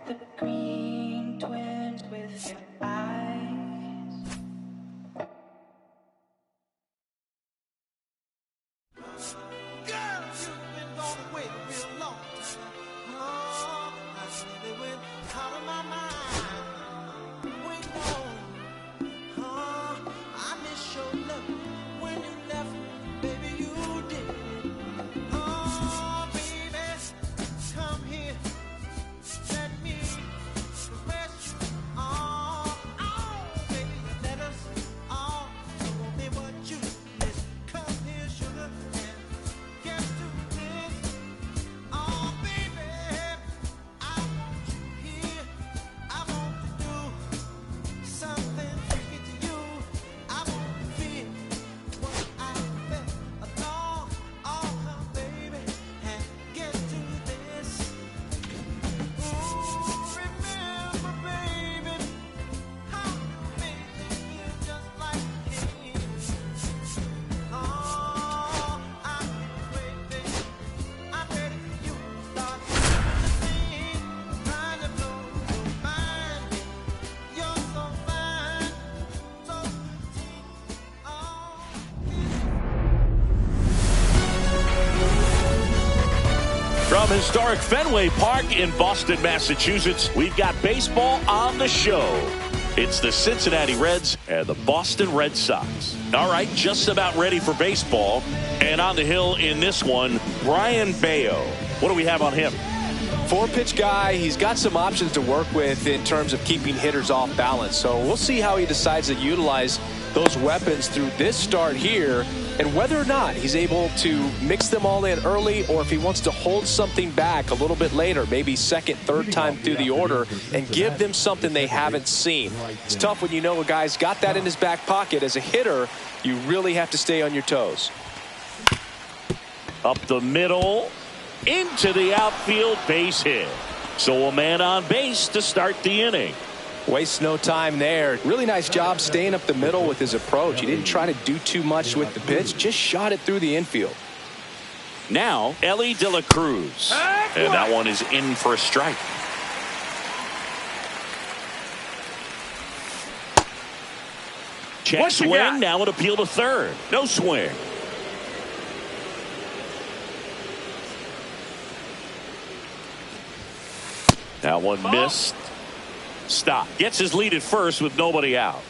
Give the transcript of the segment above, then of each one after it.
The green twins with your eyes. Girl, you've been gone away a real long time. Oh, I really went out of my mind. Waiting on, oh, I miss your love. When you left, baby, you did. Oh, baby, come here. Let me caress you. Oh, oh, baby, let us all show me what you miss. Come here, sugar, and get to this. Oh, baby, I want you here. I want to do something freaky to you. I want to feel what I felt along. Oh, come, baby, and get to this. Ooh, remember, baby, how you made me feel just like kings. Oh, I can't wait, baby. I'm ready for you to start the scene, trying to blow your mind. You're so fine, so petite. Oh, From historic Fenway Park in Boston, Massachusetts, we've got baseball on the show. It's the Cincinnati Reds and the Boston Red Sox. All right, just about ready for baseball. And on the hill in this one, Brian Bayo. What do we have on him? 4-pitch guy. He's got some options to work with in terms of keeping hitters off balance. So we'll see how he decides to utilize those weapons through this start here, and whether or not he's able to mix them all in early, or if he wants to hold something back a little bit later, maybe second, third time through the order, and give them something they haven't seen. It's tough when you know a guy's got that in his back pocket. As a hitter, you really have to stay on your toes. Up the middle, into the outfield, base hit. So a man on base to start the inning. Wastes no time there. Really nice job staying up the middle with his approach. He didn't try to do too much with the pitch, just shot it through the infield. Now, Ellie De La Cruz. And that one is in for a strike. Check swing, now an appeal to third. No swing. That one missed. Stop. Gets his lead at first with nobody out.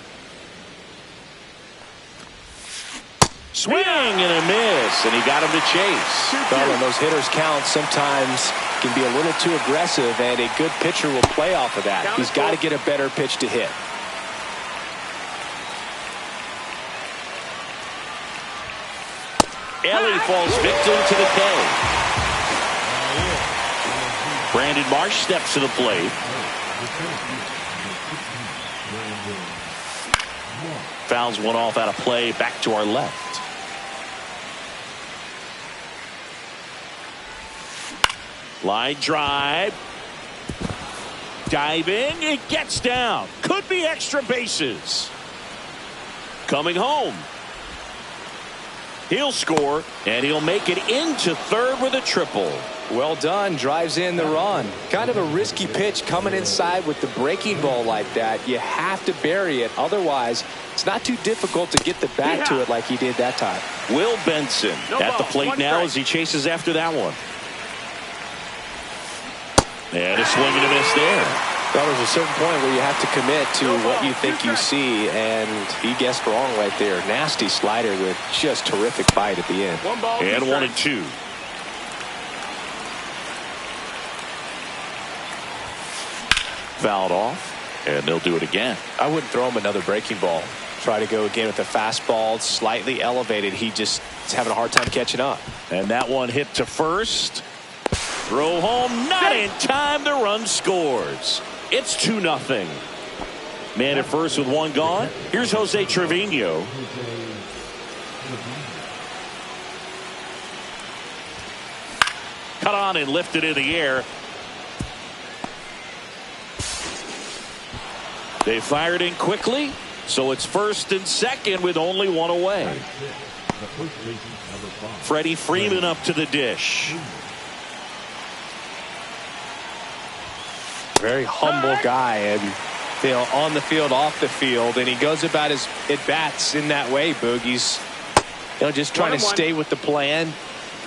Swing and a miss, and he got him to chase. Well, when those hitters count, sometimes can be a little too aggressive, and a good pitcher will play off of that. He's got to get a better pitch to hit. Ellie falls victim to the K. Brandon Marsh steps to the plate. Fouls one off out of play, back to our left. Line drive. Diving, it gets down. Could be extra bases. Coming home. He'll score, and he'll make it into third with a triple. Well done. Drives in the run. Kind of a risky pitch coming inside with the breaking ball like that. You have to bury it. Otherwise, it's not too difficult to get the bat to it like he did that time. Will Benson at the plate now as he chases after that one. And a swing and a miss there. Well, there's a certain point where you have to commit to what you think you see, and he guessed wrong right there. Nasty slider with just terrific bite at the end. And 1-2. Fouled off, and they'll do it again. I wouldn't throw him another breaking ball. Try to go again with a fastball, slightly elevated. He just is having a hard time catching up. And that one hit to first. Throw home, not in time. The run scores. It's 2-0. Man at first with one gone. Here's Jose Trevino. Cut on and lifted in the air. They fired in quickly, so it's first and second with only one away. Freddie Freeman up to the dish. Very humble guy, and on the field, off the field, and he goes about his at-bats in that way, Boog. He's just trying to stay with the plan,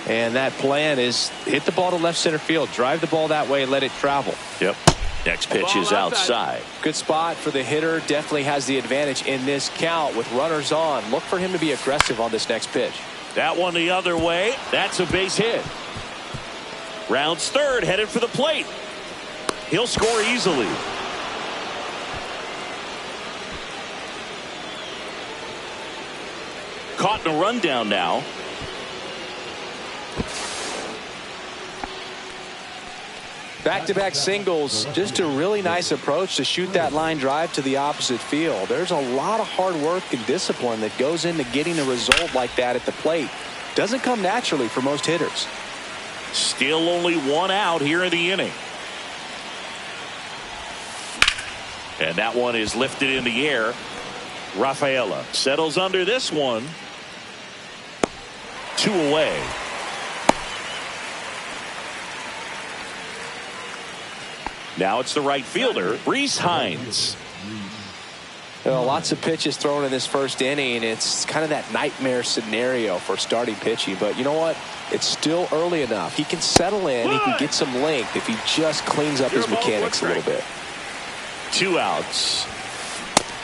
and that plan is hit the ball to left center field, drive the ball that way, and let it travel. Yep. Next pitch is outside. Good spot for the hitter. Definitely has the advantage in this count with runners on. Look for him to be aggressive on this next pitch. That one the other way. That's a base hit. Rounds third, headed for the plate. He'll score easily. Caught in a rundown now. Back-to-back singles, just a really nice approach to shoot that line drive to the opposite field. There's a lot of hard work and discipline that goes into getting a result like that at the plate. Doesn't come naturally for most hitters. Still only one out here in the inning. And that one is lifted in the air. Rafaela settles under this one. 2 away. Now it's the right fielder, Reese Hines. Lots of pitches thrown in this first inning. It's kind of that nightmare scenario for starting pitching. But you know what? It's still early enough. He can settle in. He can get some length if he just cleans up his mechanics a little bit. 2 outs.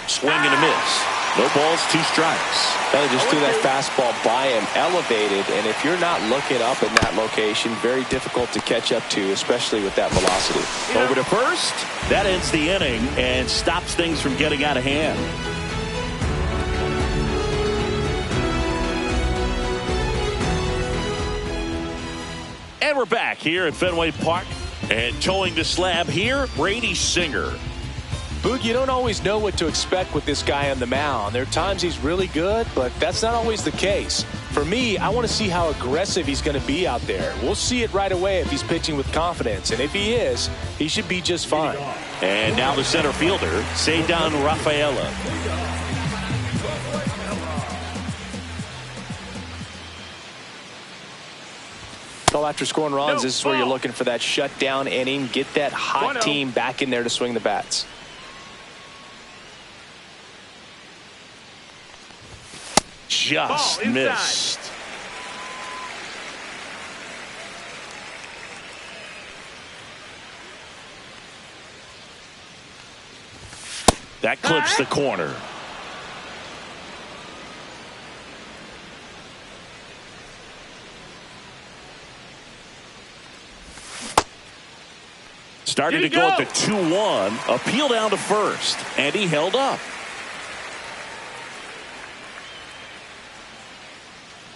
Swing and a miss. No balls, 2 strikes. They just threw that fastball by him, elevated, and if you're not looking up in that location, very difficult to catch up to, especially with that velocity. Over to first. That ends the inning and stops things from getting out of hand. And we're back here at Fenway Park, and towing the slab here, Brady Singer. Boog, you don't always know what to expect with this guy on the mound. There are times he's really good, but that's not always the case. For me, I want to see how aggressive he's going to be out there. We'll see it right away if he's pitching with confidence, and if he is, he should be just fine. And now the center fielder, Ceddanne Rafaela. So after scoring runs, this is where you're looking for that shutdown inning. Get that hot team back in there to swing the bats. Just missed. That clips the corner. Started to go at the 2-1. Appeal down to first. And he held up.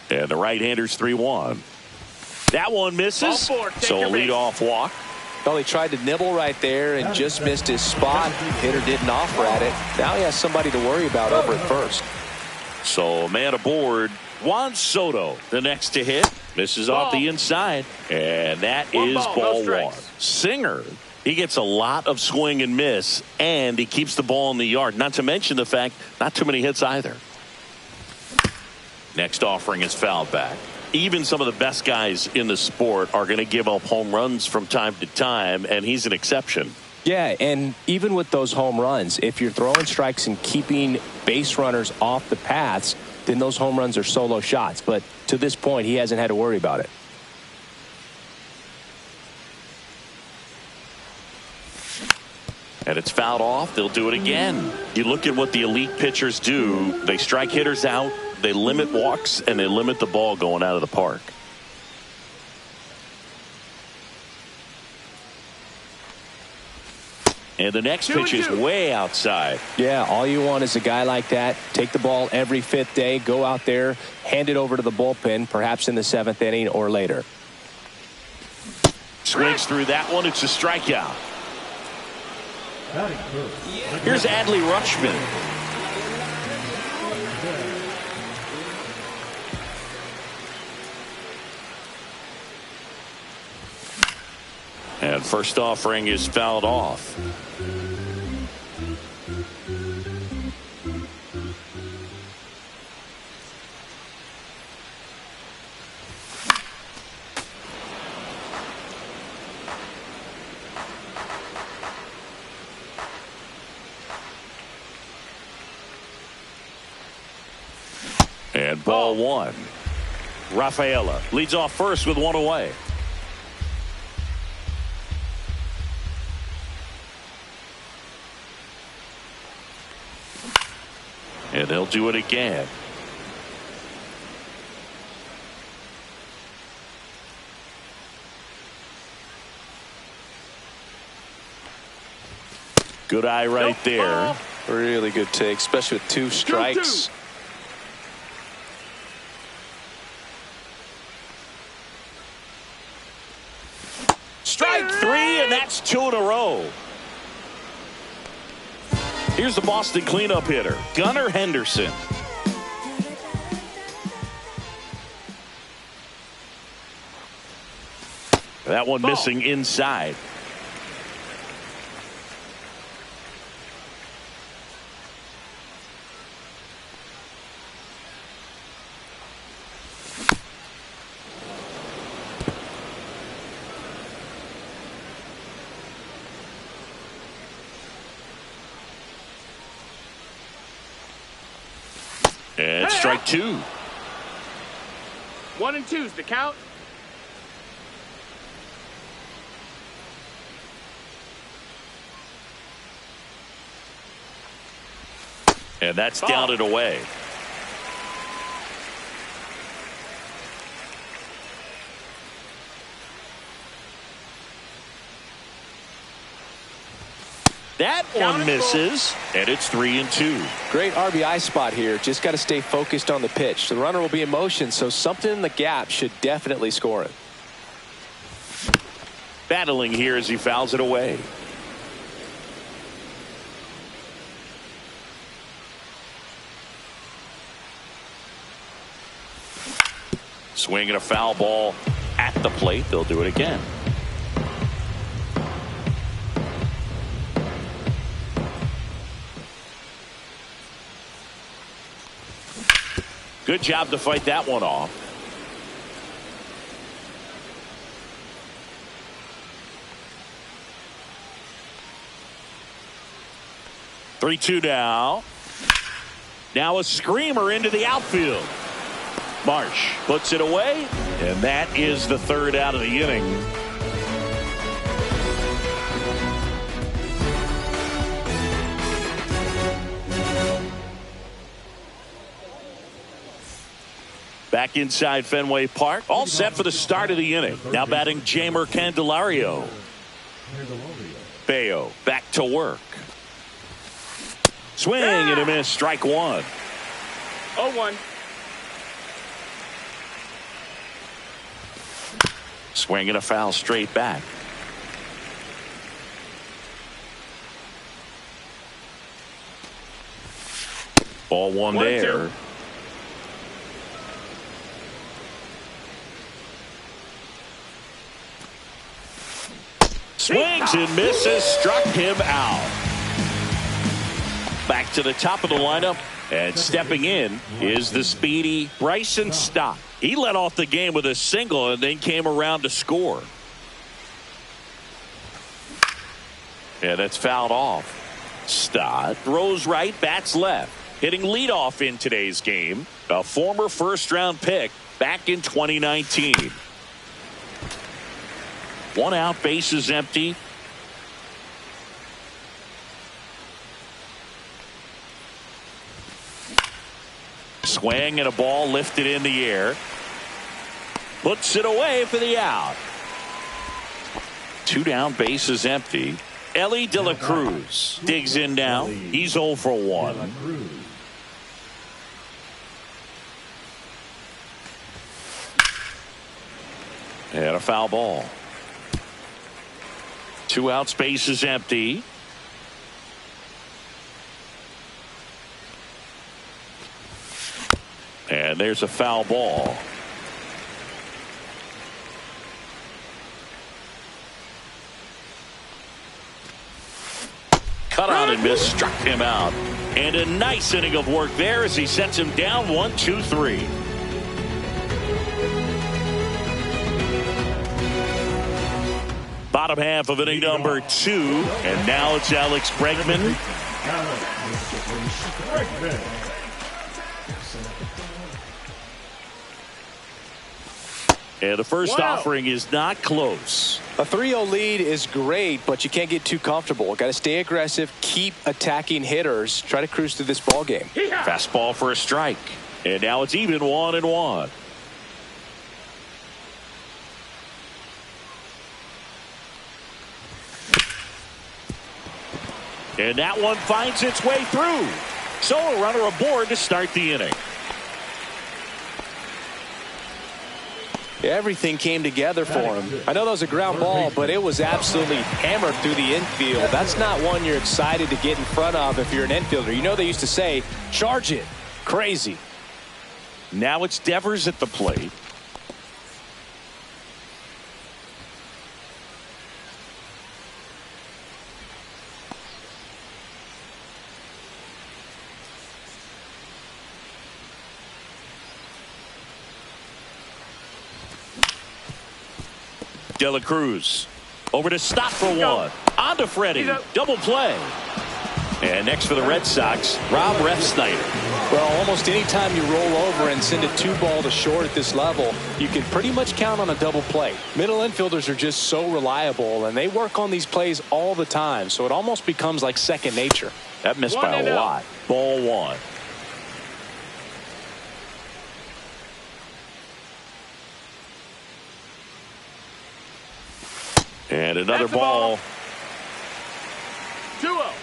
And the right-hander's 3-1. That one misses. So a leadoff walk. Well, he tried to nibble right there and just missed his spot. Hitter didn't offer at it. Now he has somebody to worry about over at first. So a man aboard. Juan Soto, the next to hit. Misses off the inside. And that is ball one. Singer, he gets a lot of swing and miss, and he keeps the ball in the yard. Not to mention the fact, not too many hits either. Next offering is fouled back. Even some of the best guys in the sport are going to give up home runs from time to time, and he's an exception. Yeah, and even with those home runs, if you're throwing strikes and keeping base runners off the paths, then those home runs are solo shots. But to this point, he hasn't had to worry about it. And it's fouled off. They'll do it again. You look at what the elite pitchers do. They strike hitters out, they limit walks, and they limit the ball going out of the park. And the next pitch is way outside. Yeah, all you want is a guy like that. Take the ball every 5th day, go out there, hand it over to the bullpen, perhaps in the 7th inning or later. Swings through that one. It's a strikeout. Here's Adley Rutschman. And first offering is fouled off. And ball one. Rafaela leads off first with one away. And they'll do it again. Good eye right there. Really good take, especially with 2 strikes. Strike 3, and that's 2 in a row. Here's the Boston cleanup hitter, Gunnar Henderson. That one missing inside. And strike 2. 1 and 2's the count. And that's down and away. That one misses, and it's 3 and 2. Great RBI spot here. Just got to stay focused on the pitch. The runner will be in motion, so something in the gap should definitely score it. Battling here as he fouls it away. Swinging a foul ball at the plate. They'll do it again. Good job to fight that one off. Three-two now. Now a screamer into the outfield. Marsh puts it away, and that is the 3rd out of the inning. Back inside Fenway Park, all set for the start of the inning. Now batting Jeimer Candelario. Bayo back to work. Swing and a miss, strike 1. 0-1. Swing and a foul straight back. Ball one there. 1-2. Swings and misses, struck him out. Back to the top of the lineup, and stepping in is the speedy Bryson Stott. He led off the game with a single and then came around to score. Yeah, that's fouled off. Stott throws right, bats left. Hitting leadoff in today's game. A former first-round pick back in 2019. 1 out, bases empty. Swing and a ball lifted in the air. Puts it away for the out. 2 down, bases empty. Ellie De La Cruz digs in now. He's 0 for 1. And a foul ball. 2 outs, bases empty. And there's a foul ball. Cut on and miss, struck him out. And a nice inning of work there as he sets him down 1-2-3. Bottom half of inning number 2, and now it's Alex Bregman. And the first Wow. offering is not close. A 3-0 lead is great, but you can't get too comfortable. Got to stay aggressive, keep attacking hitters, try to cruise through this ball game. Yeah. Fastball for a strike. And now it's even 1-1. And that one finds its way through. So a runner aboard to start the inning. Everything came together for him. I know that was a ground ball, but it was absolutely hammered through the infield. That's not one you're excited to get in front of if you're an infielder. You know they used to say, charge it. Crazy. Now it's Devers at the plate. De La Cruz over to stop for one. On to Freddie. Double play. And next for the Red Sox, Rob Refsnyder. Well, almost any time you roll over and send a 2-ball to short at this level, you can pretty much count on a double play. Middle infielders are just so reliable, and they work on these plays all the time, so it almost becomes like second nature. That missed by a lot. Ball one. And another ball. 2-0.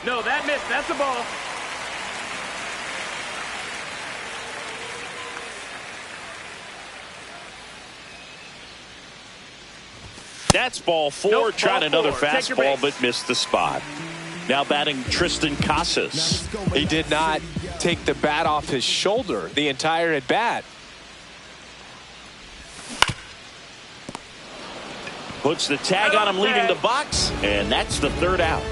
No, that missed. That's a ball. That's ball four. Nope, Tried ball another four. Take your fastball, base. but missed the spot. Now batting Tristan Casas. He did not take the bat off his shoulder the entire at bat. Puts the tag on him leaving the box, and that's the third out.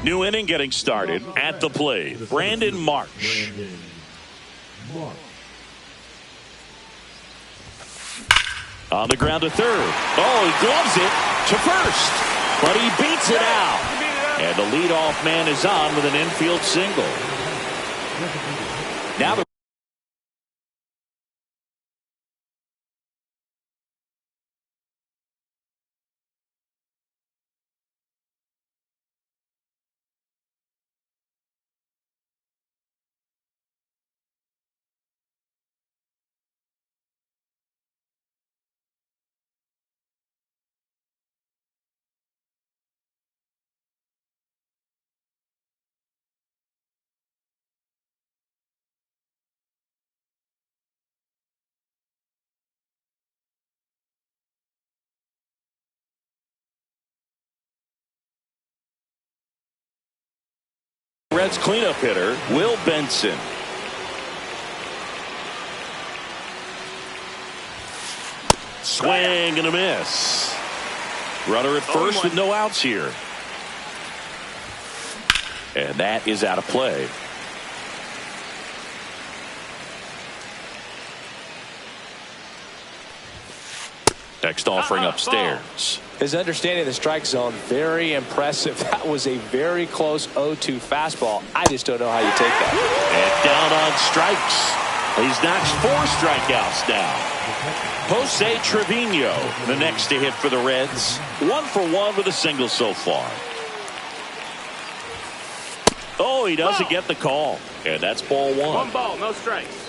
New inning getting started. At the plate, Brandon Marsh. On the ground to third. Oh, he gloves it to first, but he beats it out. And the leadoff man is on with an infield single. Now the Reds cleanup hitter, Will Benson. Swing and a miss. Runner at first with no outs here. And that is out of play. Next offering upstairs. His understanding of the strike zone, very impressive. That was a very close 0-2 fastball. I just don't know how you take that. And down on strikes. He's notched 4 strikeouts now. Jose Trevino, the next to hit for the Reds. 1 for 1 with a single so far. Oh, he doesn't get the call. And that's ball 1. 1 ball, no strikes.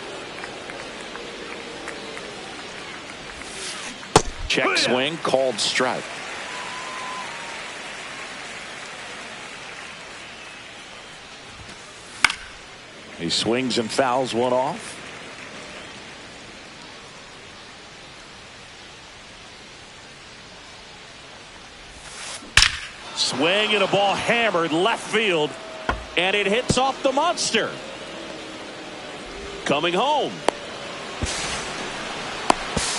Check swing, called strike. He swings and fouls one off. Swing and a ball hammered left field, and it hits off the monster. Coming home.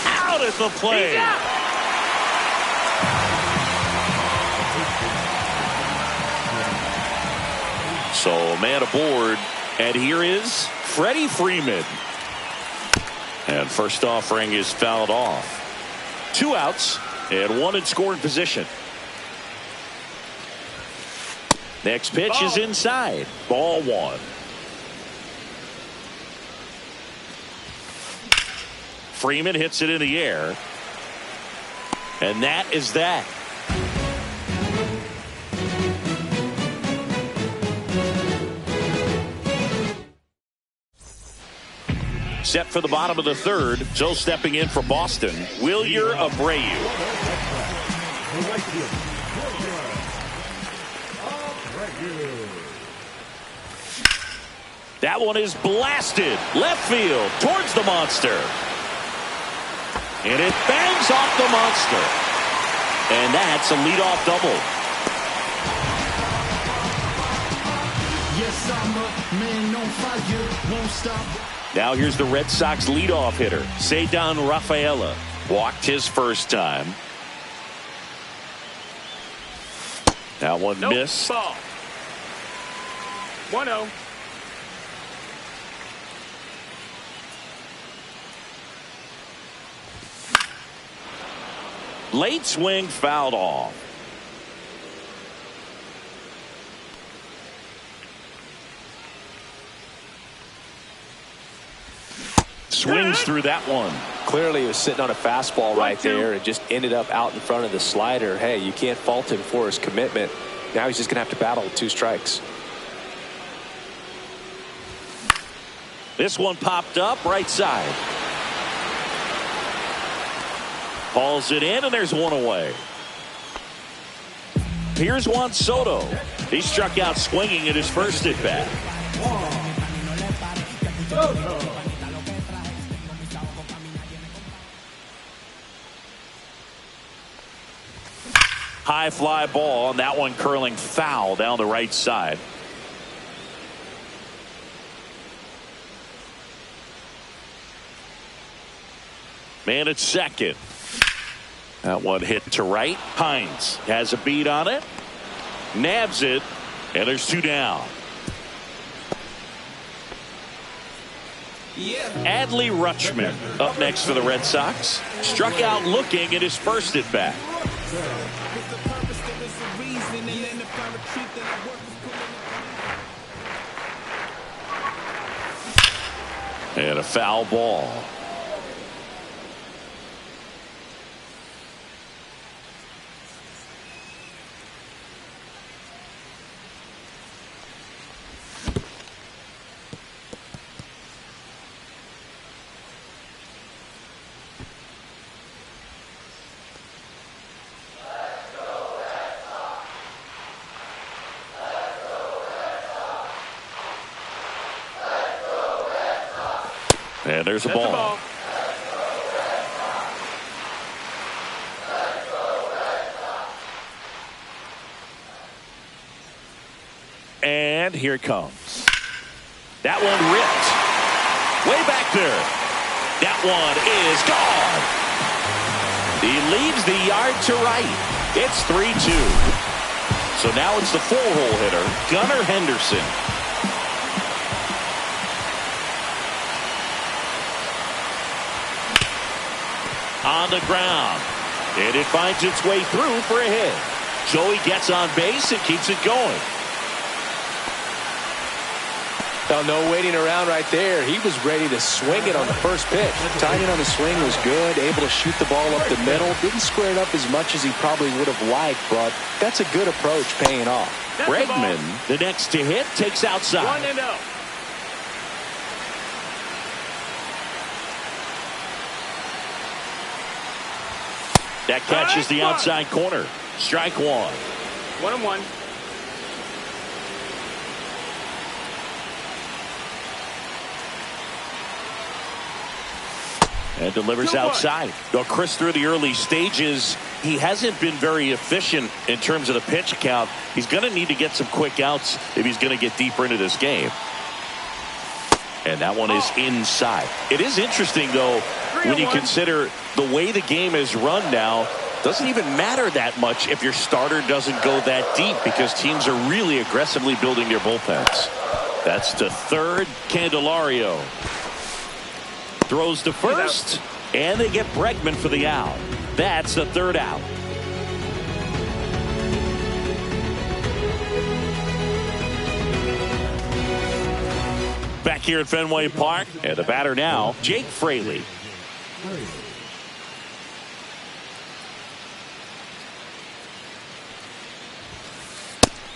Out at the plate. So a man aboard, and here is Freddie Freeman. And first offering is fouled off. 2 outs and 1 in scoring position. Next pitch is inside. Ball 1. Freeman hits it in the air. And that is that. Set for the bottom of the 3rd. So stepping in for Boston, Wilyer Abreu. That one is blasted left field towards the monster. And it bangs off the monster. And that's a leadoff double. Yes, I'm a man on fire, won't stop. Now here's the Red Sox leadoff hitter, Ceddanne Rafaela. Walked his first time. That one missed. Ball. 1-0. Late swing fouled off. Swings through that one. Clearly he was sitting on a fastball right there and just ended up out in front of the slider. Hey, you can't fault him for his commitment. Now he's just going to have to battle with 2 strikes. This one popped up right side. Hauls it in, and there's 1 away. Here's Juan Soto. He struck out swinging at his first at bat. High fly ball, and that one curling foul down the right side. Man at second. That one hit to right. Hines has a beat on it. Nabs it. And there's 2 down. Adley Rutschman up next for the Red Sox. Struck out looking at his first at bat. And a foul ball. And there's a ball. And here it comes. That one ripped. Way back there. That one is gone. He leaves the yard to right. It's 3-2. So now it's the 4-hole hitter, Gunnar Henderson. On the ground. And it finds its way through for a hit. So he gets on base and keeps it going. Now, no waiting around right there. He was ready to swing it on the first pitch. Timing on the swing was good. Able to shoot the ball up the middle. Didn't square it up as much as he probably would have liked, but that's a good approach paying off. Bregman, the next to hit, takes outside. 1-0. That catches the outside corner. Strike 1. 1-1. And delivers outside. Though Chris, through the early stages, he hasn't been very efficient in terms of the pitch count. He's going to need to get some quick outs if he's going to get deeper into this game. And that one is inside. It is interesting, though, when you consider the way the game is run now. Doesn't even matter that much if your starter doesn't go that deep, because teams are really aggressively building their bullpens. That's to third. Candelario. throws to first, and they get Bregman for the out. That's the third out. Back here at Fenway Park, and the batter now, Jake Fraley.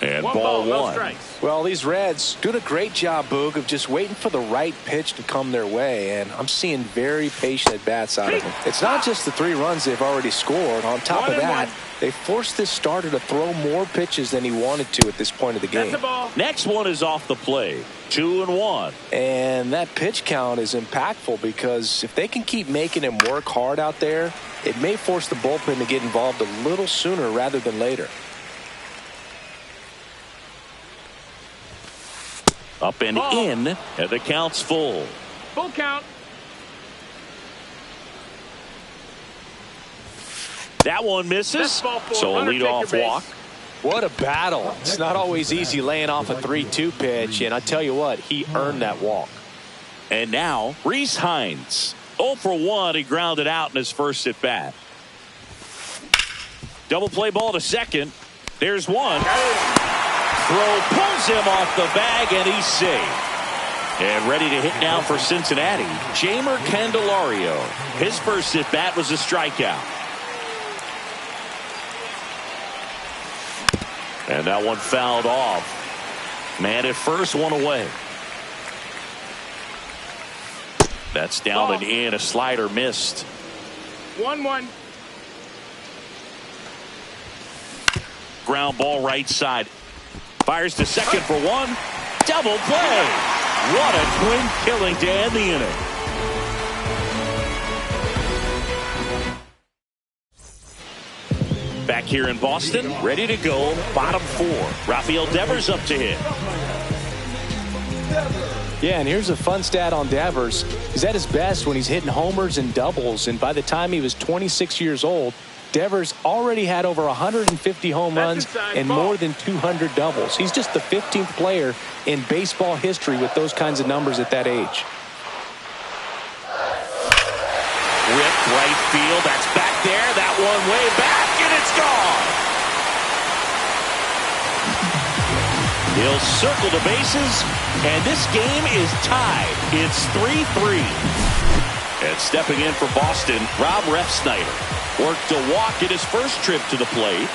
And ball one. Well, these Reds doing a great job, Boog, of just waiting for the right pitch to come their way, and I'm seeing very patient at-bats out of them. It's not just the 3 runs they've already scored. On top of that, they forced this starter to throw more pitches than he wanted to at this point of the game. Next one is off the plate. 2-1. And that pitch count is impactful because if they can keep making him work hard out there, it may force the bullpen to get involved a little sooner rather than later. Up and in, and the count's full. Full count. That one misses, so a leadoff walk. What a battle. It's not always easy laying off a 3-2 pitch, and I tell you what, he earned that walk. And now, Rhys Hines. 0 for 1, he grounded out in his first at bat. Double play ball to second. There's one. Throw pulls him off the bag, and he's safe. And ready to hit now for Cincinnati, Jeimer Candelario. His first at bat was a strikeout. And that one fouled off. Man at first, one away. That's down and in. A slider missed. 1-1. Ground ball right side. Fires to second for one. Double play. What a twin killing to end the inning. Back here in Boston, ready to go. Bottom 4. Rafael Devers up to hit. Yeah, and here's a fun stat on Devers. He's at his best when he's hitting homers and doubles, and by the time he was 26 years old, Devers already had over 150 home runs and more than 200 doubles. He's just the 15th player in baseball history with those kinds of numbers at that age. Rip right field. That's back there. That one way back, and it's gone. He'll circle the bases, and this game is tied. It's 3-3. And stepping in for Boston, Rob Refsnyder. Worked a walk in his first trip to the plate.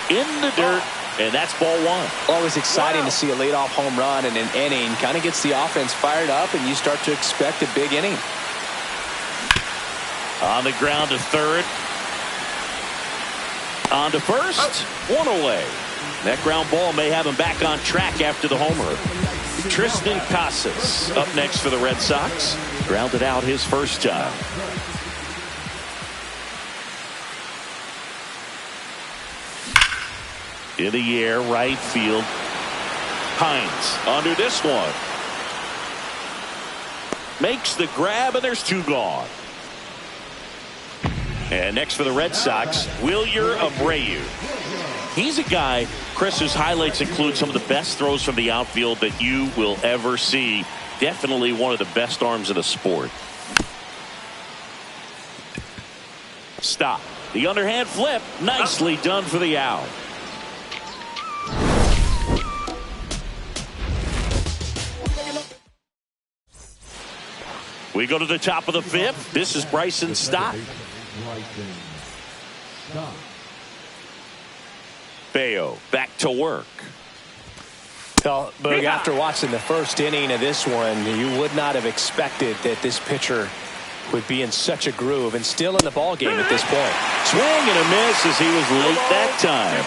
In the dirt, and that's ball one. Always exciting to see a leadoff home run in an inning. Kind of gets the offense fired up, and you start to expect a big inning. On the ground to third. On to first. One away. That ground ball may have him back on track after the homer. Tristan Casas up next for the Red Sox. Grounded out his first time. In the air, right field. Hines under this one. Makes the grab, and there's 2 gone. And next for the Red Sox, Wilyer Abreu. He's a guy, Chris's highlights include some of the best throws from the outfield that you will ever see. Definitely one of the best arms in the sport. Stop. The underhand flip. Nicely done for the out. We go to the top of the 5th. This is Bryson Stott. Bayo back to work. Well, Boog, after watching the first inning of this one, you would not have expected that this pitcher would be in such a groove and still in the ball game at this point. Swing and a miss as he was late that time.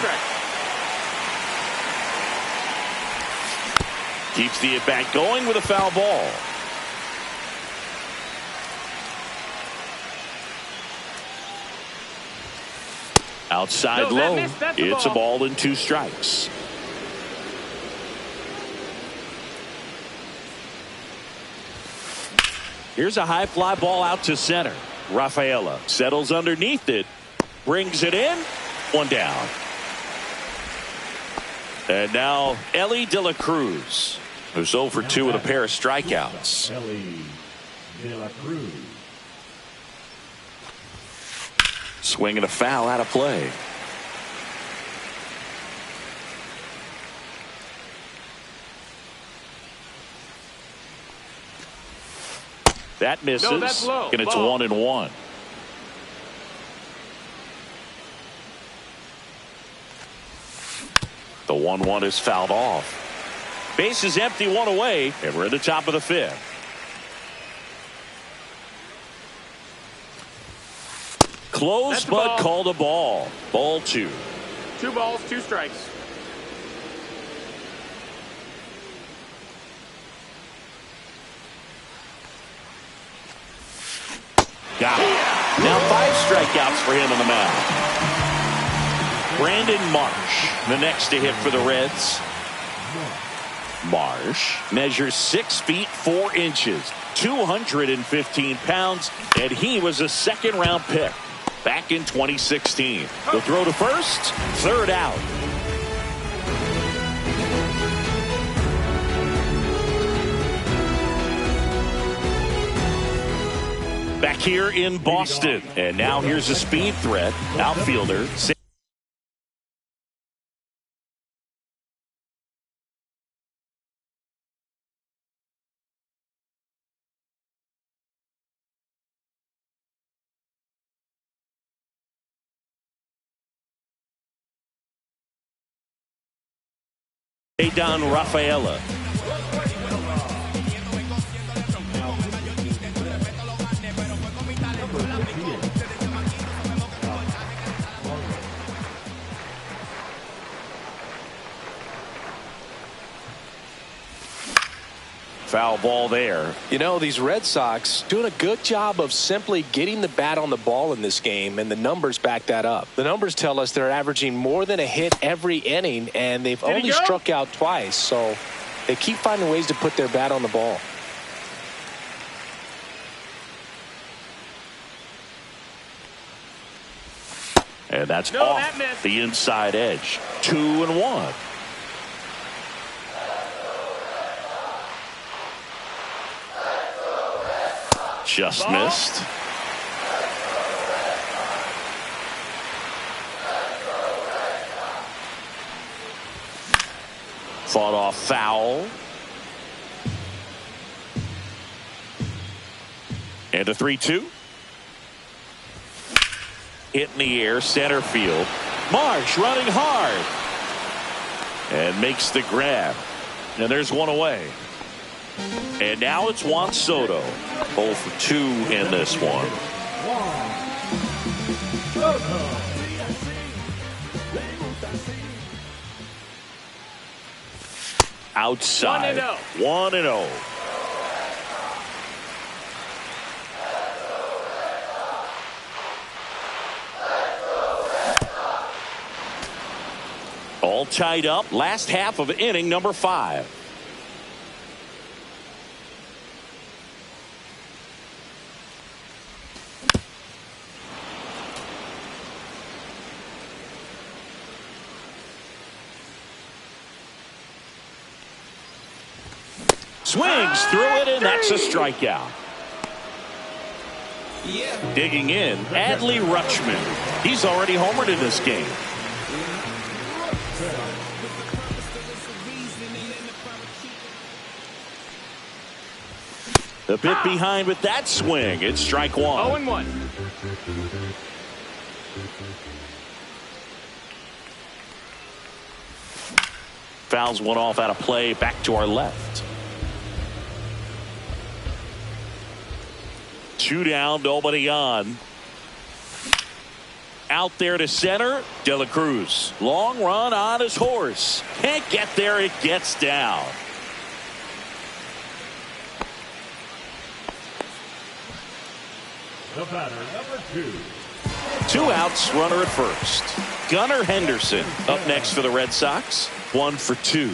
Keeps the at-bat going with a foul ball. Outside low. It's a ball and 2 strikes. Here's a high fly ball out to center. Rafaela settles underneath it. Brings it in. 1 down. And now Ellie De La Cruz. who's 0 for 2 with a pair of strikeouts. Swing and a foul out of play. That misses, No, that's low. and it's Ball. 1-1. The 1-1 is fouled off. Base is empty, one away, and we're at the top of the 5th. Close, but called a ball. Ball 2. 2 balls, 2 strikes. Got it. Now 5 strikeouts for him on the mound. Brandon Marsh, the next to hit for the Reds. Marsh measures 6 feet 4 inches, 215 pounds, and he was a 2nd-round pick back in 2016. The throw to first, 3rd out. Back here in Boston, and now here's a speed threat. Outfielder. Don Rafaela. Foul ball there. You know, these Red Sox doing a good job of simply getting the bat on the ball in this game, and the numbers back that up. The numbers tell us they're averaging more than a hit every inning, and they've only struck out twice. So they keep finding ways to put their bat on the ball. And that's off the inside edge. 2-1. Just missed. Fought off foul. And a 3-2. Hit in the air, center field. Marsh running hard. And makes the grab. And there's one away. And now it's Juan Soto. 0 for 2 in this one. Outside. 1-0. All tied up. Last half of inning number 5. Swings through it, and that's a strikeout. Digging in, Adley Rutschman. He's already homered in this game. A bit behind with that swing. It's strike 1. 0-1. Fouls one off out of play. Back to our left. 2 down, nobody on. Out there to center, De La Cruz. Long run on his horse. Can't get there, it gets down. The batter, number 2. 2 outs, runner at first. Gunnar Henderson up next for the Red Sox. 1 for 2.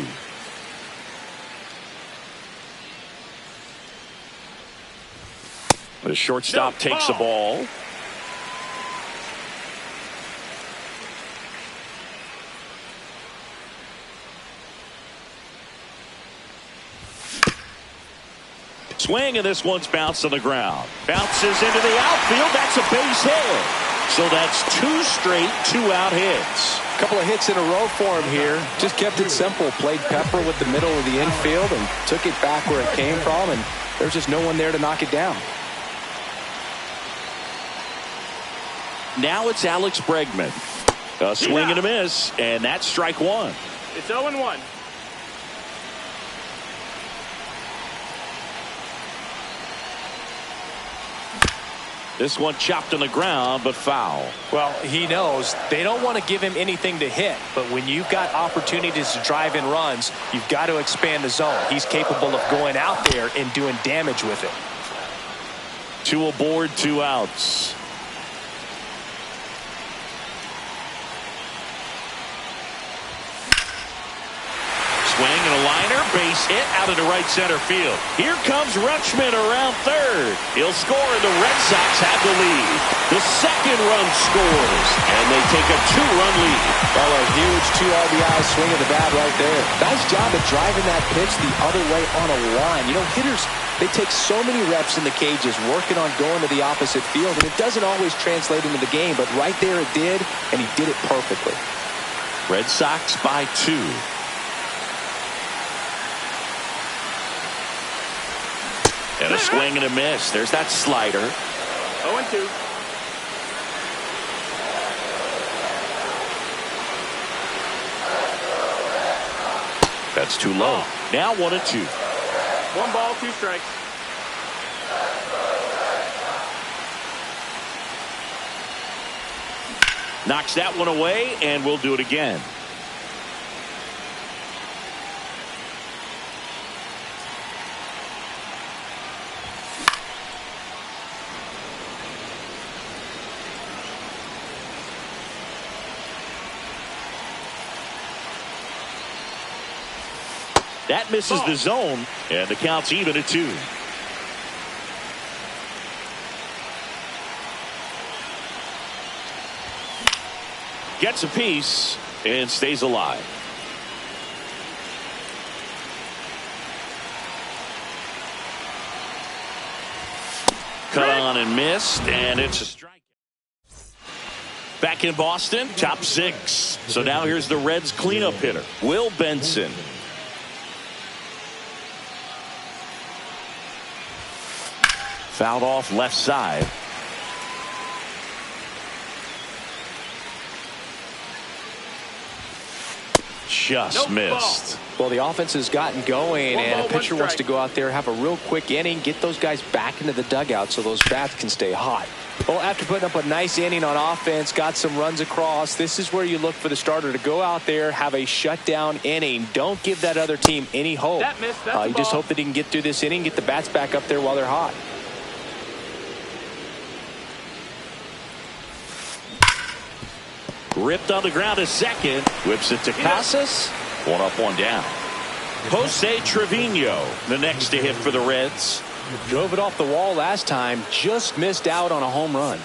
The shortstop takes the ball. Swing, and this one's bounced on the ground. Bounces into the outfield. That's a base hit. So that's 2 straight 2-out hits. A couple of hits in a row for him here. Just kept it simple. Played pepper with the middle of the infield and took it back where it came from, and there's just no one there to knock it down. Now it's Alex Bregman. A swing and a miss, and that's strike 1. It's 0-1. This one chopped on the ground, but foul. Well, he knows they don't want to give him anything to hit, but when you've got opportunities to drive in runs, you've got to expand the zone. He's capable of going out there and doing damage with it. 2 aboard, 2 outs. Swing and a liner, base hit out into right center field. Here comes Rutschman around third. He'll score, and the Red Sox have the lead. The second run scores, and they take a 2-run lead. Well, a huge 2 RBI swing of the bat right there. Nice job of driving that pitch the other way on a line. You know, hitters, they take so many reps in the cages working on going to the opposite field, and it doesn't always translate into the game, but right there it did, and he did it perfectly. Red Sox by 2. And a swing and a miss. There's that slider. 0-2. That's too low. Now 1-2. 1 ball, 2 strikes. Knocks that one away, and we'll do it again. That misses the zone, and the count's even at 2. Gets a piece and stays alive. Cut on and missed, and it's a strike. Back in Boston, top 6. So now here's the Reds cleanup hitter, Will Benson. Fouled off left side. Just missed. Well, the offense has gotten going, and a pitcher wants to go out there, have a real quick inning, get those guys back into the dugout so those bats can stay hot. Well, after putting up a nice inning on offense, got some runs across, this is where you look for the starter to go out there, have a shutdown inning. Don't give that other team any hope. That missed. That's you just hope that he can get through this inning, get the bats back up there while they're hot. Ripped on the ground to second. Whips it to Casas. 1 up, 1 down. Jose Trevino, the next to hit for the Reds. Drove it off the wall last time. Just missed out on a home run.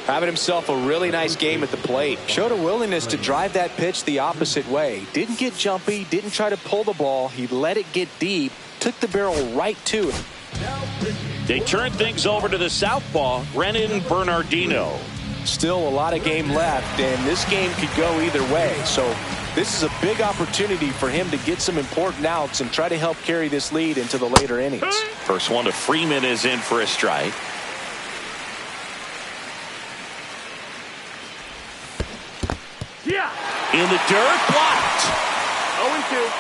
Having himself a really nice game at the plate. Showed a willingness to drive that pitch the opposite way. Didn't get jumpy, didn't try to pull the ball. He let it get deep, took the barrel right to it. They turn things over to the southpaw, Brennan Bernardino. Still a lot of game left, and this game could go either way. So this is a big opportunity for him to get some important outs and try to help carry this lead into the later innings. First one to Freeman is in for a strike. Yeah. In the dirt, blocked. 0-2.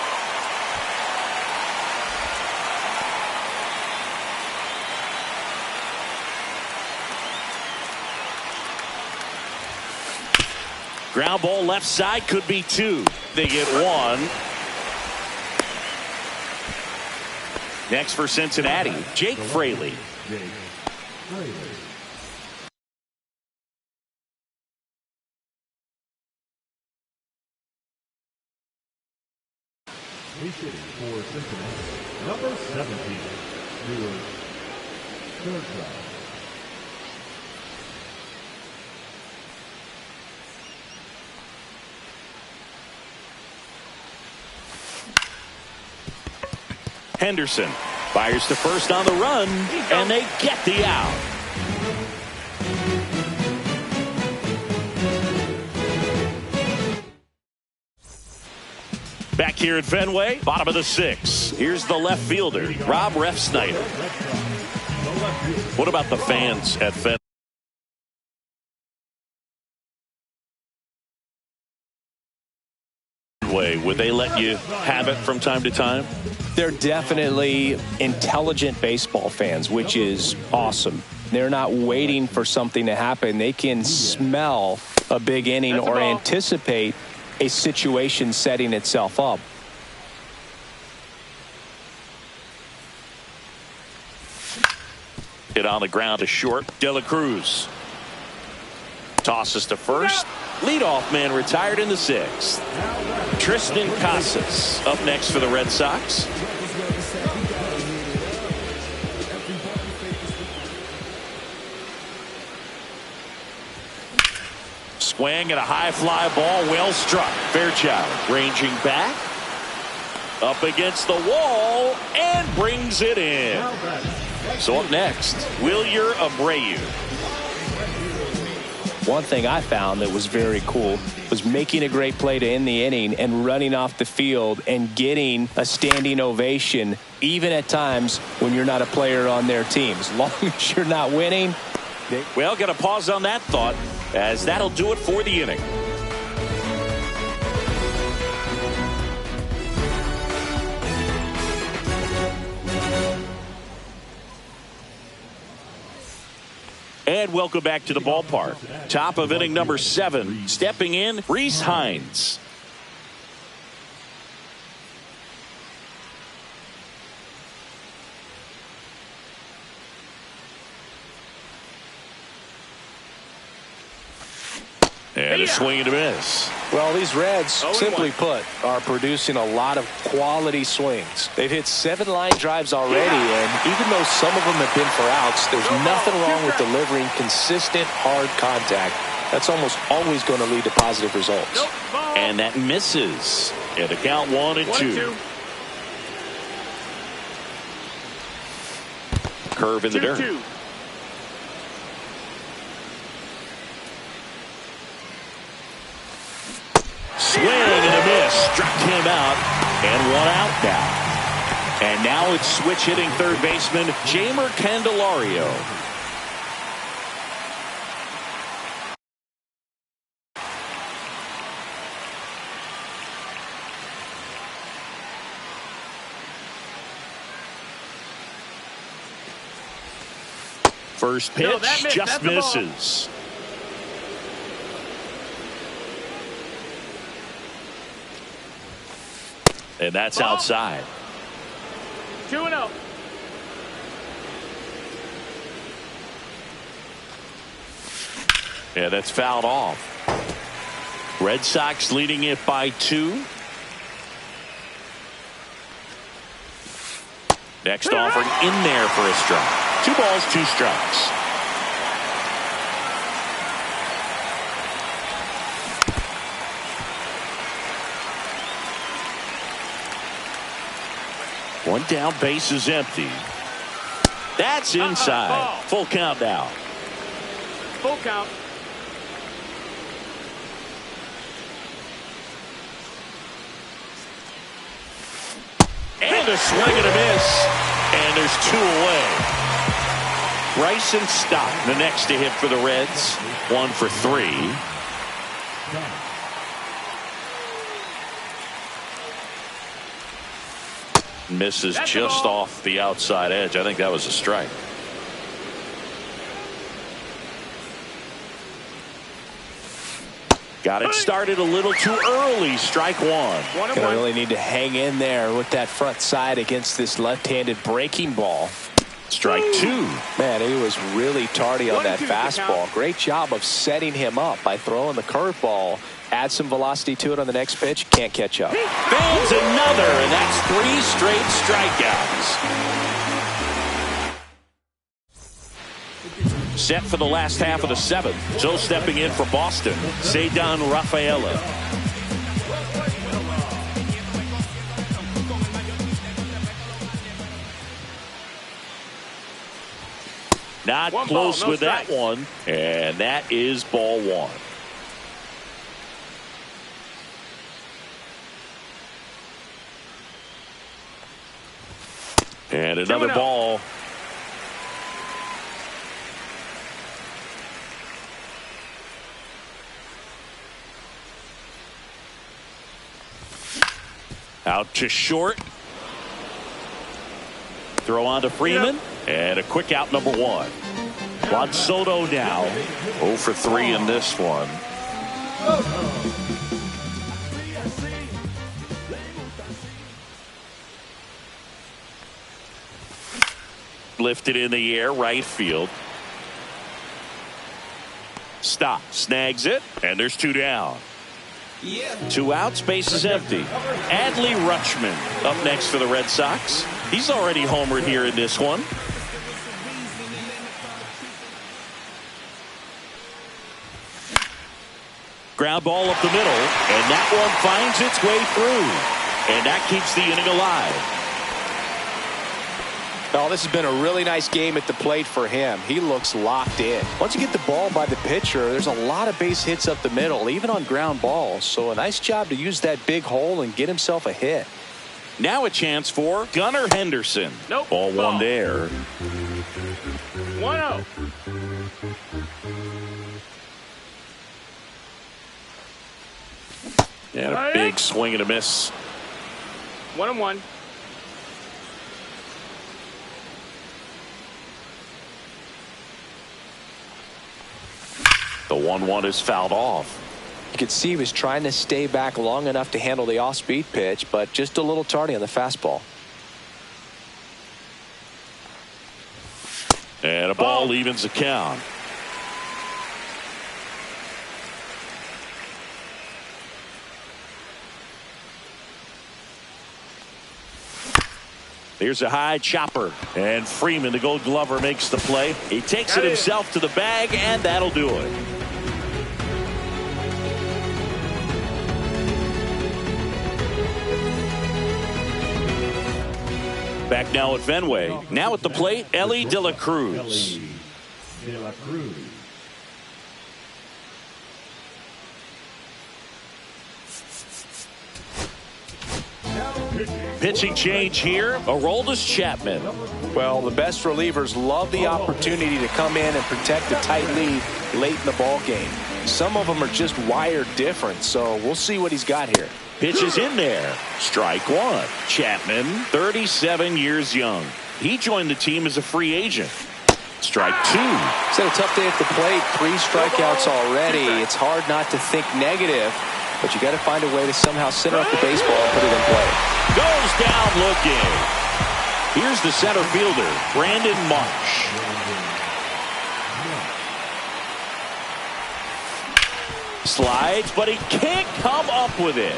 Ground ball left side, could be 2. They get 1. Next for Cincinnati, Jake Fraley. hitting for Cincinnati, number 17, Stewart Kershaw. Henderson fires to first on the run, and they get the out. Back here at Fenway, bottom of the 6th. Here's the left fielder, Rob Refsnyder. What about the fans at Fenway? Would they let you have it from time to time? They're definitely intelligent baseball fans, which is awesome. They're not waiting for something to happen. They can smell a big inning or anticipate a situation setting itself up. Hit on the ground to short. De La Cruz tosses to first. Leadoff man retired in the 6th. Tristan Casas up next for the Red Sox. Swing and a high fly ball, well struck. Fairchild ranging back, up against the wall, and brings it in. So up next, Wilyer Abreu. One thing I found that was very cool was making a great play to end the inning and running off the field and getting a standing ovation, even at times when you're not a player on their team. As long as you're not winning. Well, got to pause on that thought, as that'll do it for the inning. And welcome back to the ballpark. Top of inning number 7. Stepping in, Rhys Hines. And a swing and a miss. Well, these Reds, simply put, are producing a lot of quality swings. They've hit 7 line drives already, and even though some of them have been for outs, there's nothing wrong with delivering consistent, hard contact. That's almost always going to lead to positive results. And that misses. And the count 1-2. Curve in the dirt. Swing and a miss. Struck him out. And 1 out now. And now it's switch hitting third baseman Jeimer Candelario. First pitch just misses. And that's outside. 2-0. Yeah, that's fouled off. Red Sox leading it by 2. Next offering in there for a strike. 2 balls, 2 strikes. One down, base is empty. That's inside. Full count now. Full count. And a swing and a miss. And there's 2 away. Bryson Stott, the next to hit for the Reds. 1 for 3. Misses just off the outside edge. I think that was a strike. Got it started a little too early. Strike 1. Gonna really need to hang in there with that front side against this left-handed breaking ball. Strike 2. Man, he was really tardy on that fastball. Great job of setting him up by throwing the curveball Add some velocity to it on the next pitch. Can't catch up. Bangs another, and that's 3 straight strikeouts. Set for the last half of the 7th. So stepping in for Boston, Cedar Rafaela. Not close with that one, and that is ball 1. And another ball. Out to short. Throw on to Freeman. And a quick out, number 1. Juan Soto now 0 for 3 in this one. Lifted in the air, right field. Stop, snags it, and there's 2 down. 2 outs, base is empty. Adley Rutschman up next for the Red Sox. He's already homered here in this one. Ground ball up the middle, and that one finds its way through. And that keeps the inning alive. Oh, this has been a really nice game at the plate for him. He looks locked in. Once you get the ball by the pitcher, there's a lot of base hits up the middle, even on ground balls. So a nice job to use that big hole and get himself a hit. Now a chance for Gunnar Henderson. Nope. Ball 1 there. 1-0. And a big swing and a miss. 1-1. The 1-1 is fouled off. You could see he was trying to stay back long enough to handle the off-speed pitch, but just a little tardy on the fastball. And a ball evens the count. Here's a high chopper, and Freeman, the Gold Glover, makes the play. He takes it himself to the bag, and that'll do it. Back now at Fenway. Now at the plate, Elly De La Cruz. Pitching change here, Aroldis Chapman. Well, the best relievers love the opportunity to come in and protect a tight lead late in the ball game. Some of them are just wired different, so we'll see what he's got here. Pitch is in there. Strike 1. Chapman, 37 years young. He joined the team as a free agent. Strike 2. It's had a tough day at the plate. 3 strikeouts already. It's hard not to think negative, but you got to find a way to somehow center up the baseball and put it in play. Goes down looking. Here's the center fielder, Brandon Marsh. Slides, but he can't come up with it.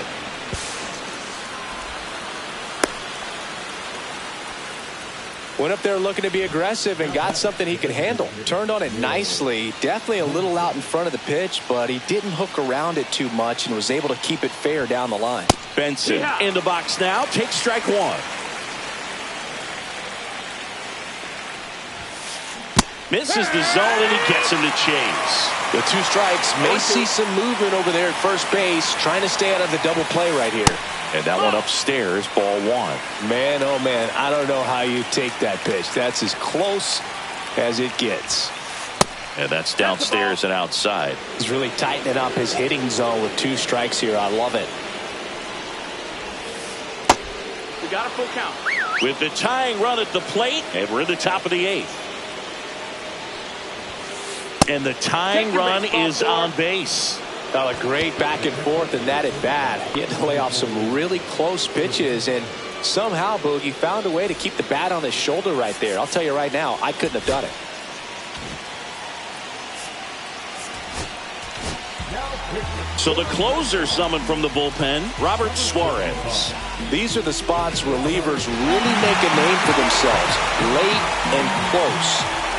Went up there looking to be aggressive and got something he could handle. Turned on it nicely. Definitely a little out in front of the pitch, but he didn't hook around it too much and was able to keep it fair down the line. Benson in the box now. Takes strike 1. Misses the zone, and he gets him to chase. The 2 strikes may see some movement over there at first base, trying to stay out of the double play right here. And that one upstairs, ball 1. Man, oh man, I don't know how you take that pitch. That's as close as it gets. And that's downstairs and outside. He's really tightening up his hitting zone with 2 strikes here. I love it. We got a full count. With the tying run at the plate, and we're in the top of the 8th. And the tying run is on base. Oh, a great back and forth and that at bat. He had to lay off some really close pitches, and somehow Boogie found a way to keep the bat on his shoulder right there. I'll tell you right now, I couldn't have done it. So the closer summoned from the bullpen, Robert Suarez. These are the spots relievers really make a name for themselves, late and close.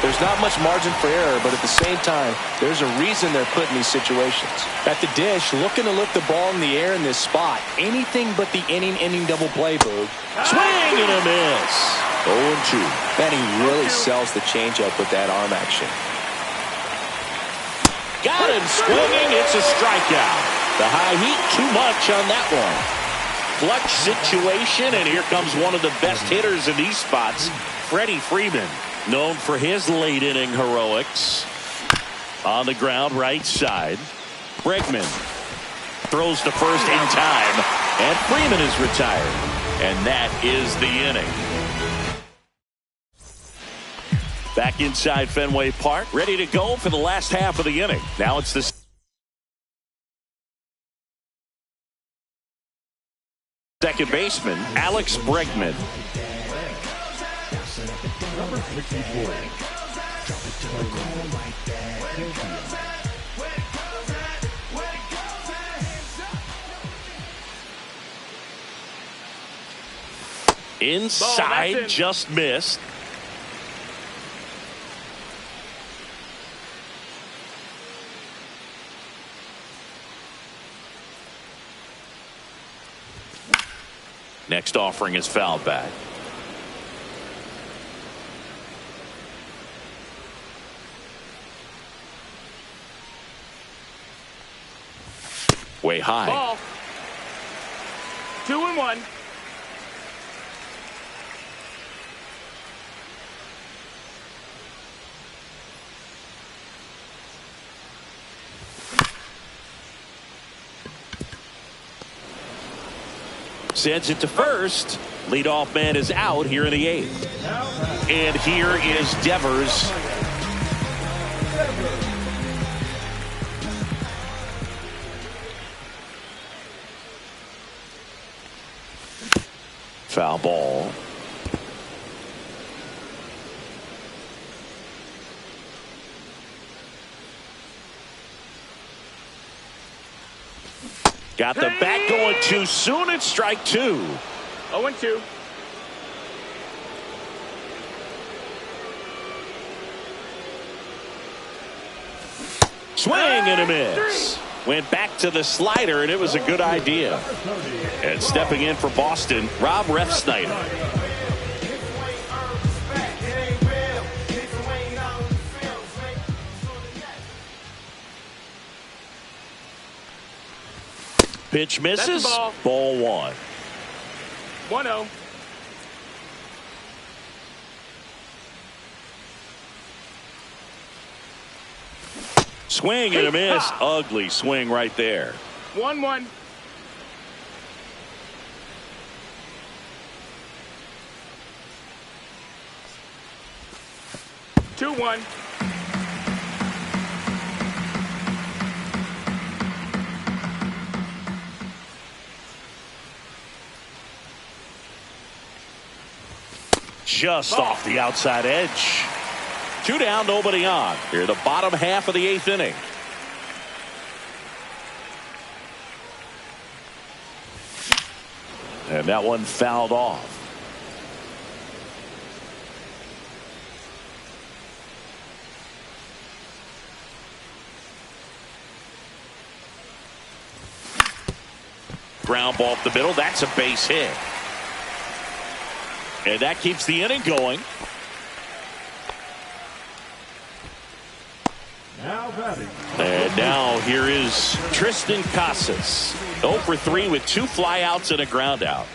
There's not much margin for error, but at the same time, there's a reason they're put in these situations. At the dish, looking to lift the ball in the air in this spot. Anything but the inning double play, Boog. Swing and a miss. 0-2. Man, he really sells the changeup with that arm action. Got him swinging. It's a strikeout. The high heat, too much on that one. Clutch situation, and here comes one of the best hitters in these spots, Freddie Freeman, known for his late inning heroics. On the ground, right side. Bregman throws to first in time, and Freeman is retired. And that is the inning. Back inside Fenway Park, ready to go for the last half of the inning. Now it's the second baseman, Alex Bregman. Number 64. Inside, just missed. Next offering is fouled back. Way high. Ball. 2-1. Sends it to first. Leadoff man is out here in the eighth. And here is Devers. Foul ball. Got the bat going too soon. It's strike two. 0-2. Swing and a miss. Went back to the slider, and it was a good idea. And stepping in for Boston, Rob Refsnyder. Pitch misses. Ball one. 1-0. Swing and a miss. Ugly swing right there. 1-1. Two one. Just off the outside edge. Two down, nobody on. Here, the bottom half of the eighth inning. And that one fouled off. Ground ball up the middle. That's a base hit. And that keeps the inning going. And now here is Tristan Casas. 0 for 3 with 2 flyouts and a ground out.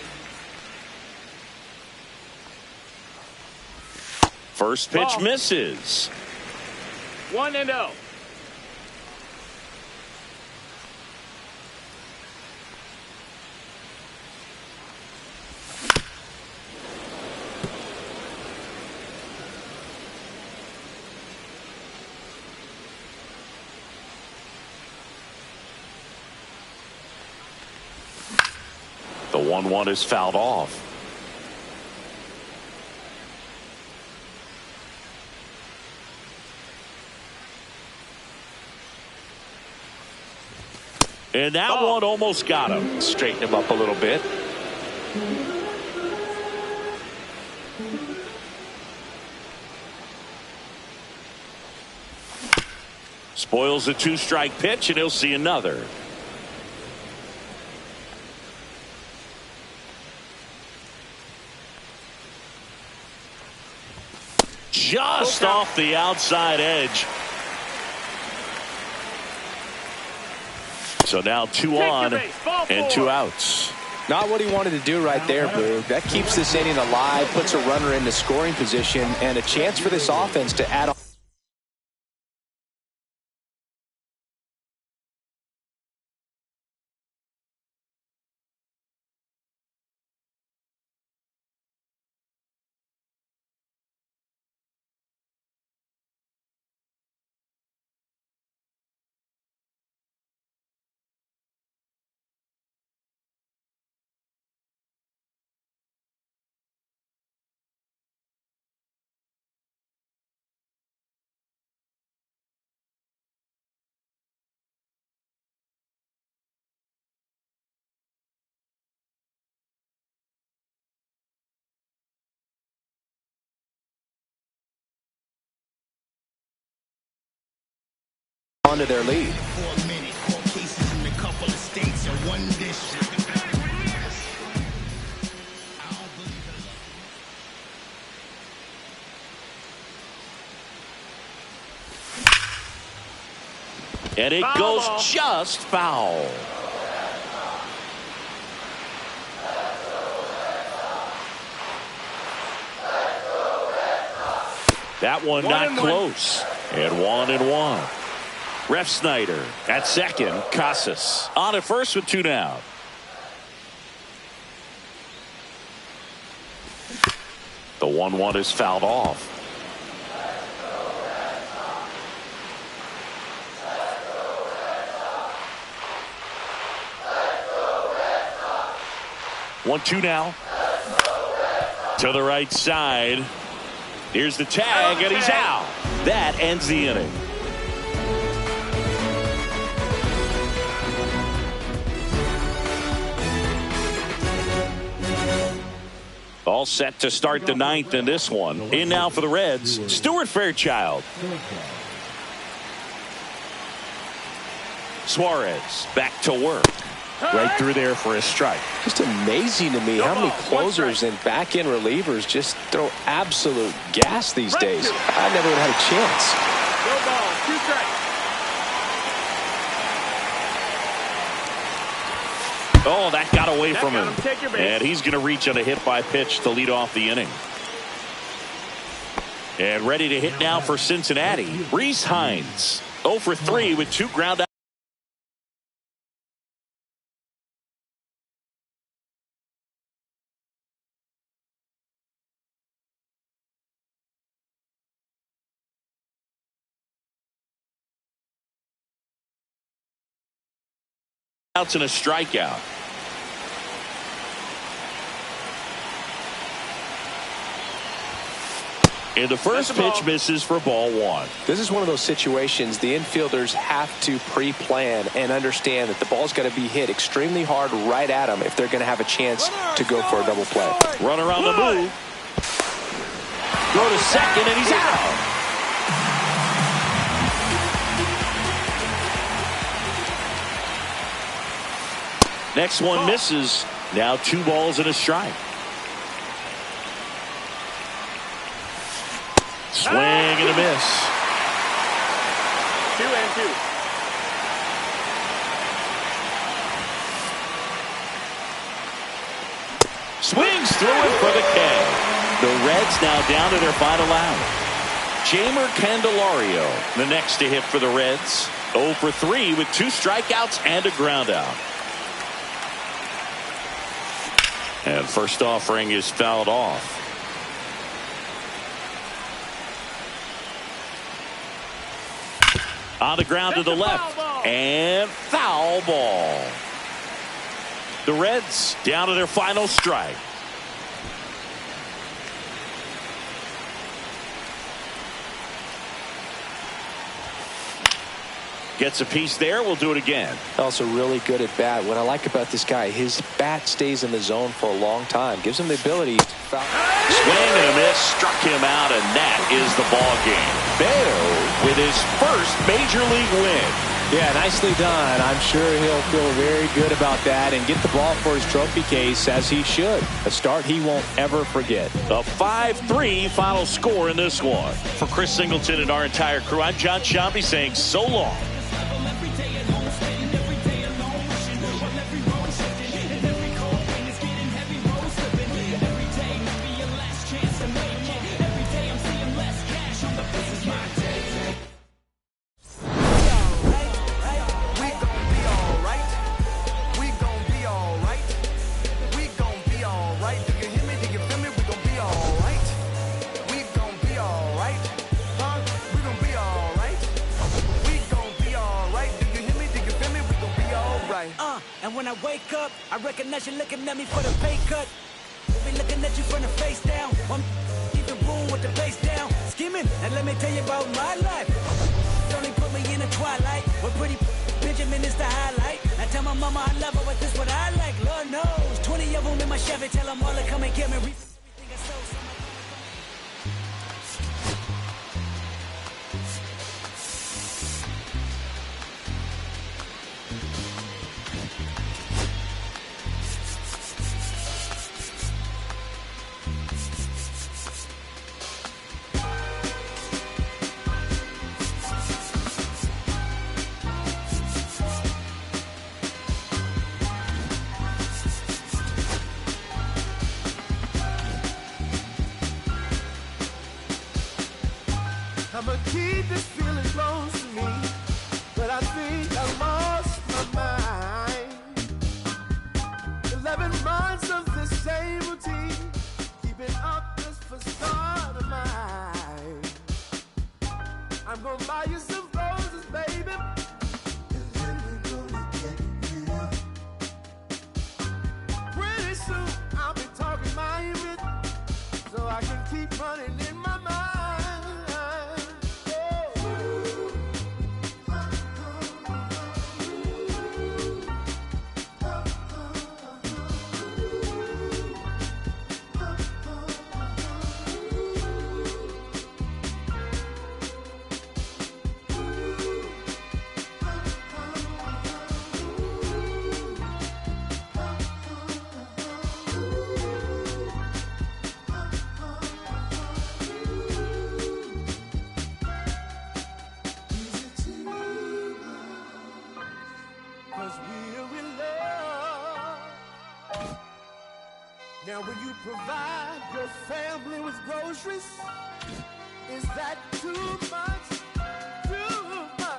First pitch misses. 1-0. The 1-1 is fouled off. And that one almost got him. Straighten him up a little bit. Spoils a 2-strike pitch, and he'll see another. Just off the outside edge. So now 2 on and 2 outs. Not what he wanted to do right there, Boo. That keeps this inning alive, puts a runner into scoring position, and a chance for this offense to add on. Onto their lead. And it goes just foul. That one not close. And 1-1. Ref Snyder at second. Casas on at first with 2 down. The 1-1 is fouled off. One, 2 now. To the right side. Here's the tag, and he's out. That ends the inning. All set to start the 9th in this one. In now for the Reds, Stuart Fairchild. Suarez back to work. Right through there for a strike. Just amazing to me how many closers and back-end relievers just throw absolute gas these days. I never would have had a chance. No ball, 2 strikes. Oh, that got away from him. And he's going to reach on a hit by pitch to lead off the inning. And ready to hit now for Cincinnati, Rhys Hines. 0 for 3 with 2 ground outs. Outs and a strikeout. And the first pitch misses for ball 1. This is one of those situations the infielders have to pre-plan and understand that the ball's got to be hit extremely hard right at them if they're going to have a chance to go for a double play. Run around the move. Go to second, and he's out. Next one misses. Now 2 balls and a strike. Swing and a miss. 2-2. Swings through it for the K. The Reds now down to their final out. Jamer Candelario, the next to hit for the Reds. 0 for 3 with 2 strikeouts and a ground out. And first offering is fouled off. On the ground to the left. And foul ball. The Reds down to their final strike. Gets a piece there. We'll do it again. Also really good at bat. What I like about this guy, his bat stays in the zone for a long time. Gives him the ability to foul. Swing and a miss. Struck him out, and that is the ball game. Bayo with his first major league win. Yeah, nicely done. I'm sure he'll feel very good about that and get the ball for his trophy case, as he should. A start he won't ever forget. A 5-3 final score in this one. For Chris Singleton and our entire crew, I'm John Shambi saying so long. And when I wake up, I recognize you looking at me for the pay cut. We'll be looking at you from the face down. I'm even room with the bass down. Skimming, and let me tell you about my life. Only put me in the twilight. We're pretty Benjamin is the highlight. I tell my mama I love her, but this what I like. Lord knows, 20 of them in my Chevy. Tell them all to come and get me. Everything I sold, I'ma keep this feeling close to me, but I think I lost my mind. 11 months of the same routine, keeping up this facade of mine. I'm gonna buy you some roses, baby, and then we're gonna get real. Pretty soon I'll be talking my image, so I can keep running in my mind. Now when you provide your family with groceries, is that too much?